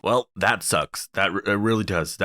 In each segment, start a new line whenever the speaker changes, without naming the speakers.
Well, that sucks. It really does.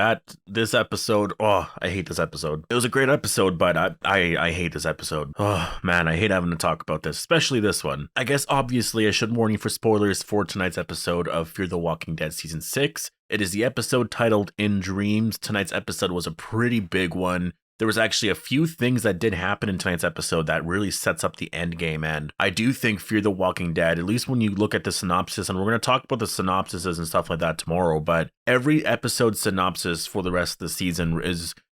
This episode, oh, I hate this episode. It was a great episode, but I hate this episode. Oh man, I hate having to talk about this, especially this one. I guess obviously I should warn you for spoilers for tonight's episode of Fear the Walking Dead season 6. It is the episode titled In Dreams. Tonight's episode was a pretty big one. There was actually a few things that did happen in tonight's episode that really sets up the end game, and I do think Fear the Walking Dead, at least when you look at the synopsis, and we're going to talk about the synopsises and stuff like that tomorrow, but every episode synopsis for the rest of the season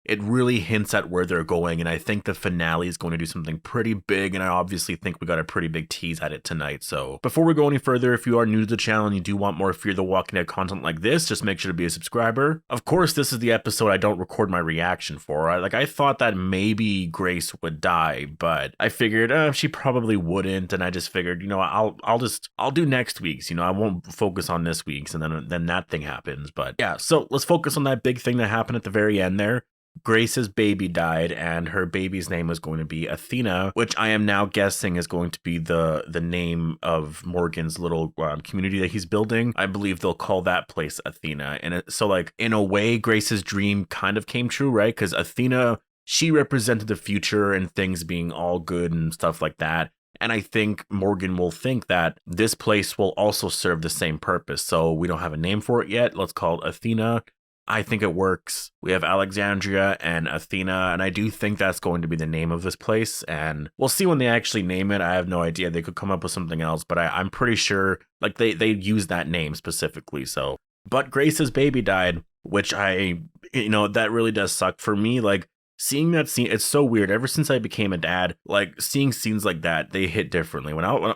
it really hints at where they're going, and I think the finale is going to do something pretty big, and I obviously think we got a pretty big tease at it tonight. So before we go any further, if you are new to the channel and you do want more Fear the Walking Dead content like this, just make sure to be a subscriber. Of course, this is the episode I don't record my reaction for. I thought that maybe Grace would die, but I figured she probably wouldn't, and I just figured, I'll do next week's. I won't focus on this week's, and then that thing happens. But yeah, so let's focus on that big thing that happened at the very end there. Grace's baby died, and her baby's name was going to be Athena, which I am now guessing is going to be the name of Morgan's little community that he's building. I believe they'll call that place Athena. And so in a way, Grace's dream kind of came true, right? Because Athena, she represented the future and things being all good and stuff like that. And I think Morgan will think that this place will also serve the same purpose. So we don't have a name for it yet. Let's call it Athena. I think it works. We have Alexandria and Athena, and I do think that's going to be the name of this place, and we'll see when they actually name it. I have no idea. They could come up with something else, but I'm pretty sure they use that name specifically. So, but Grace's baby died, which that really does suck for me. Seeing that scene, it's so weird. Ever since I became a dad, seeing scenes like that, they hit differently.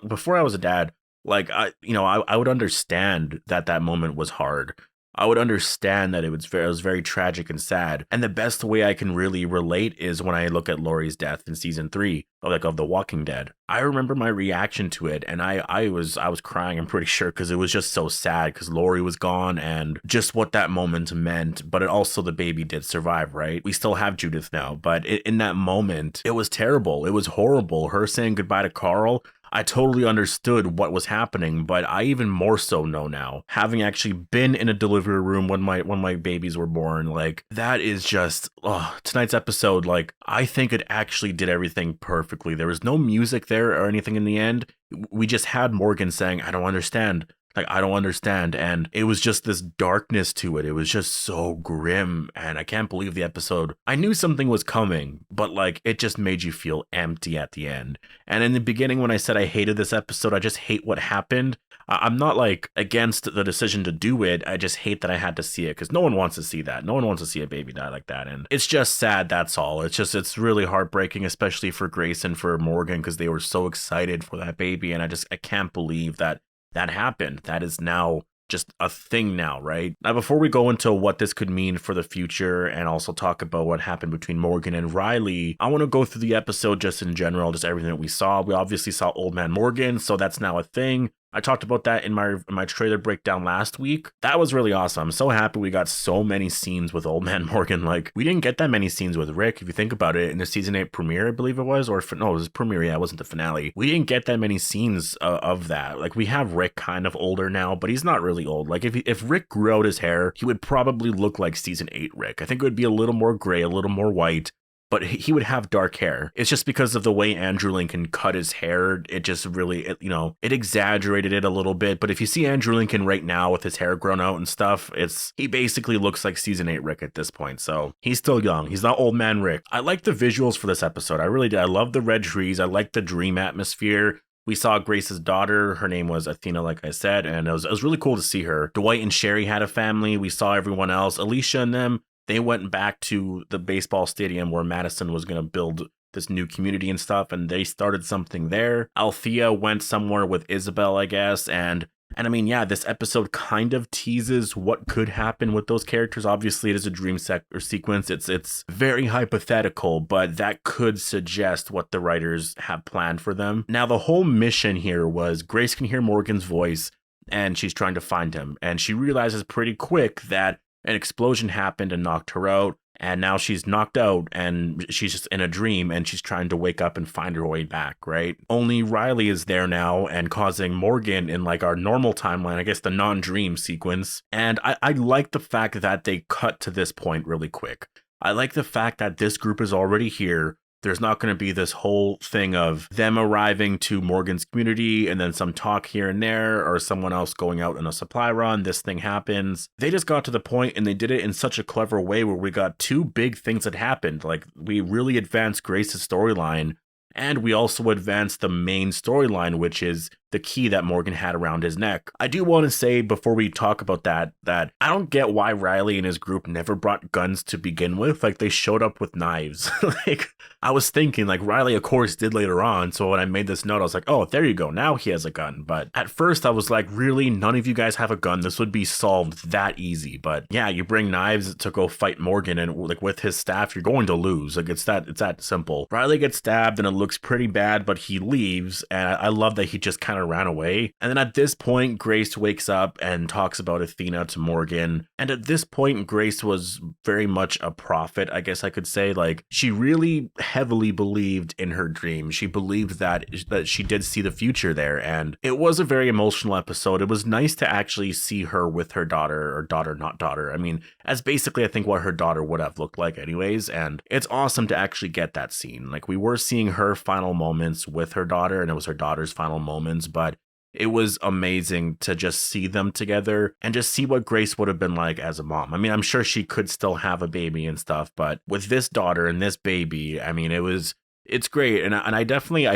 Before I was a dad, I would understand that moment was hard. I would understand that it was very tragic and sad. And the best way I can really relate is when I look at Laurie's death in season 3 of The Walking Dead. I remember my reaction to it, and I was crying, I'm pretty sure, because it was just so sad because Laurie was gone and just what that moment meant. But the baby did survive, right? We still have Judith now, but in that moment, it was terrible. It was horrible. Her saying goodbye to Carl, I totally understood what was happening, but I even more so know now, having actually been in a delivery room when my babies were born. That is just tonight's episode. I think it actually did everything perfectly. There was no music there or anything in the end. We just had Morgan saying, I don't understand. I don't understand. And it was just this darkness to it. It was just so grim. And I can't believe the episode. I knew something was coming, but it just made you feel empty at the end. And in the beginning, when I said I hated this episode, I just hate what happened. I'm not against the decision to do it. I just hate that I had to see it because no one wants to see that. No one wants to see a baby die like that. And it's just sad. That's all. It's really heartbreaking, especially for Grace and for Morgan, because they were so excited for that baby. And I can't believe that happened. That is now just a thing now, right? Now, before we go into what this could mean for the future and also talk about what happened between Morgan and Riley, I want to go through the episode just in general, just everything that we saw. We obviously saw Old Man Morgan, so that's now a thing. I talked about that in my trailer breakdown last week. That was really awesome. I'm so happy we got so many scenes with Old Man Morgan. We didn't get that many scenes with Rick, if you think about it, in the season 8 premiere, I believe it was, no, it was premiere, yeah, it wasn't the finale. We didn't get that many scenes of that. We have Rick kind of older now, but he's not really old. If Rick grew out his hair, he would probably look like season 8 Rick. I think it would be a little more gray, a little more white, but he would have dark hair. It's just because of the way Andrew Lincoln cut his hair, it just really, it exaggerated it a little bit. But if you see Andrew Lincoln right now with his hair grown out and stuff, he basically looks like season 8 Rick at this point. So he's still young. He's not old man Rick. I like the visuals for this episode. I really did. I love the red trees. I like the dream atmosphere. We saw Grace's daughter. Her name was Athena, like I said, and it was really cool to see her. Dwight and Sherry had a family. We saw everyone else. Alicia and them, they went back to the baseball stadium where Madison was going to build this new community and stuff, and they started something there. Althea went somewhere with Isabel, I guess, and I mean, yeah, this episode kind of teases what could happen with those characters. Obviously, it is a dream sequence. It's very hypothetical, but that could suggest what the writers have planned for them. Now, the whole mission here was Grace can hear Morgan's voice, and she's trying to find him, and she realizes pretty quick that an explosion happened and knocked her out, and now she's knocked out and she's just in a dream and she's trying to wake up and find her way back, right? Only Riley is there now and causing Morgan in like our normal timeline, I guess the non-dream sequence. And I like the fact that they cut to this point really quick. I like the fact that this group is already here. There's not going to be this whole thing of them arriving to Morgan's community and then some talk here and there or someone else going out on a supply run. This thing happens. They just got to the point and they did it in such a clever way where we got two big things that happened. Like we really advanced Grace's storyline and we also advanced the main storyline, which is the key that Morgan had around his neck. I do want to say before we talk about that I don't get why Riley and his group never brought guns to begin with. Like they showed up with knives. Like I was thinking like Riley of course did later on. So when I made this note, I was like, oh, there you go. Now he has a gun. But at first I was like, really? None of you guys have a gun? This would be solved that easy. But yeah, you bring knives to go fight Morgan and like with his staff, you're going to lose. Like it's that simple. Riley gets stabbed and it looks pretty bad, but he leaves. And I love that he just kind of ran away. And then at this point, Grace wakes up and talks about Athena to Morgan. And at this point, Grace was very much a prophet, I guess I could say. Like she really heavily believed in her dream. She believed that she did see the future there. And it was a very emotional episode. It was nice to actually see her with her daughter, or daughter, not daughter. I mean, as basically I think what her daughter would have looked like anyways. And it's awesome to actually get that scene. Like we were seeing her final moments with her daughter and it was her daughter's final moments, but it was amazing to just see them together and just see what Grace would have been like as a mom. I mean, I'm sure she could still have a baby and stuff, but with this daughter and this baby, I mean, it's great. And I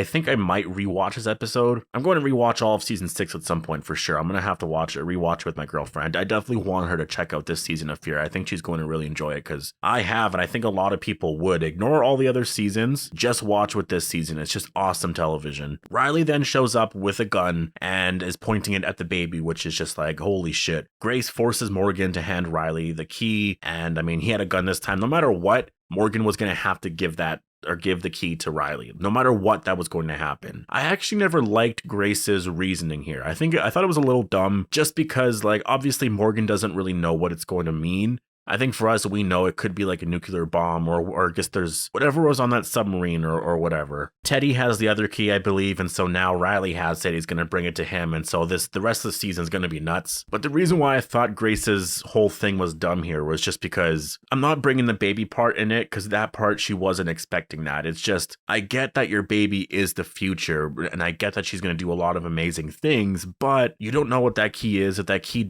think I might rewatch this episode. I'm going to rewatch all of season 6 at some point for sure. I'm going to have to rewatch with my girlfriend. I definitely want her to check out this season of Fear. I think she's going to really enjoy it because I have, and I think a lot of people would. Ignore all the other seasons. Just watch with this season. It's just awesome television. Riley then shows up with a gun and is pointing it at the baby, which is just like, holy shit. Grace forces Morgan to hand Riley the key. And I mean, he had a gun this time. No matter what, Morgan was going to have to give the key to Riley, no matter what that was going to happen. I actually never liked Grace's reasoning here. I thought it was a little dumb just because like obviously Morgan doesn't really know what it's going to mean. I think for us, we know it could be like a nuclear bomb or just there's whatever was on that submarine or whatever. Teddy has the other key, I believe. And so now Riley has it. He's going to bring it to him. And so the rest of the season is going to be nuts. But the reason why I thought Grace's whole thing was dumb here was just because I'm not bringing the baby part in it because that part she wasn't expecting that. It's just, I get that your baby is the future and I get that she's going to do a lot of amazing things, but you don't know what that key is. If that key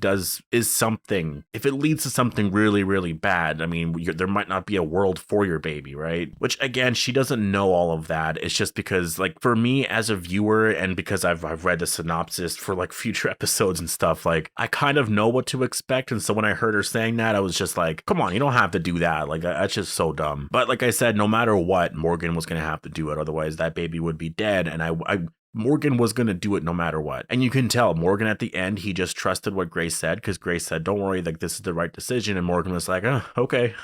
is something, if it leads to something really, really bad, I mean, there might not be a world for your baby, right? Which again, she doesn't know all of that. It's just because like for me as a viewer and because I've read the synopsis for like future episodes and stuff, like I kind of know what to expect. And so when I heard her saying that, I was just like, come on, you don't have to do that. Like that's just so dumb. But like I said, no matter what, Morgan was going to have to do it. Otherwise that baby would be dead. And Morgan was going to do it no matter what. And you can tell Morgan at the end, he just trusted what Grace said because Grace said, don't worry, like this is the right decision. And Morgan was like, oh, okay.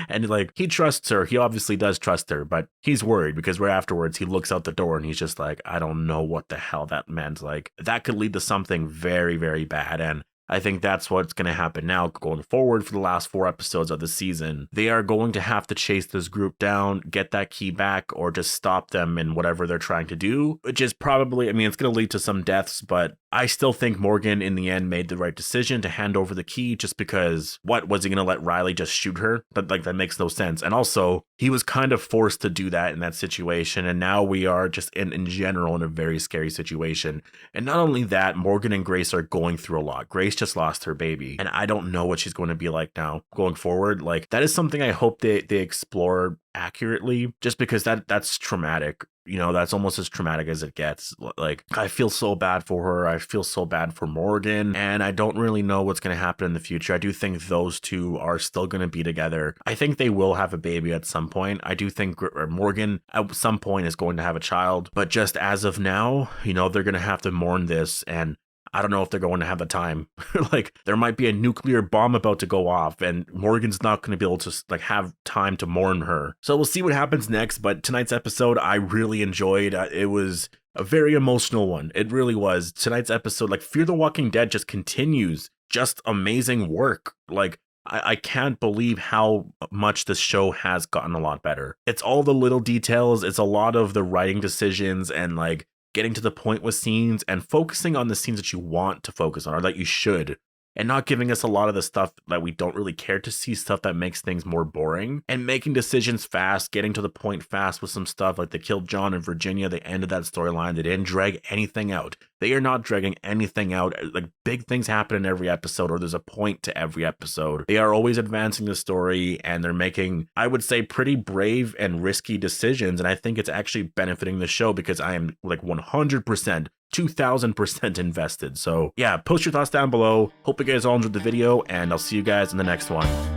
And like he trusts her. He obviously does trust her, but he's worried because right afterwards he looks out the door and he's just like, I don't know what the hell that meant. Like that could lead to something very, very bad. And I think that's what's going to happen now going forward for the last 4 episodes of the season. They are going to have to chase this group down, get that key back, or just stop them in whatever they're trying to do, which is probably, I mean, it's going to lead to some deaths, but I still think Morgan in the end made the right decision to hand over the key just because what was he going to let Riley just shoot her? But like that makes no sense. And also he was kind of forced to do that in that situation. And now we are just in general in a very scary situation. And not only that, Morgan and Grace are going through a lot. Grace just lost her baby and I don't know what she's going to be like now going forward. Like that is something I hope they explore accurately just because that's traumatic. You know, that's almost as traumatic as it gets. Like, I feel so bad for her. I feel so bad for Morgan. And I don't really know what's going to happen in the future. I do think those two are still going to be together. I think they will have a baby at some point. I do think Morgan at some point is going to have a child. But just as of now, you know, they're going to have to mourn this. And I don't know if they're going to have the time. Like there might be a nuclear bomb about to go off and Morgan's not going to be able to like have time to mourn her. So we'll see what happens next. But tonight's episode, I really enjoyed. It was a very emotional one. It really was. Tonight's episode, like Fear the Walking Dead just continues. Just amazing work. Like I can't believe how much this show has gotten a lot better. It's all the little details, it's a lot of the writing decisions and like getting to the point with scenes and focusing on the scenes that you want to focus on or that you should, and not giving us a lot of the stuff that we don't really care to see, stuff that makes things more boring, and making decisions fast, getting to the point fast with some stuff like they killed John and Virginia. They ended that storyline. They didn't drag anything out. They are not dragging anything out. Like, big things happen in every episode, or there's a point to every episode. They are always advancing the story, and they're making, I would say, pretty brave and risky decisions. And I think it's actually benefiting the show because I am like 100%, 2000% invested. So yeah, post your thoughts down below. Hope you guys all enjoyed the video, and I'll see you guys in the next one.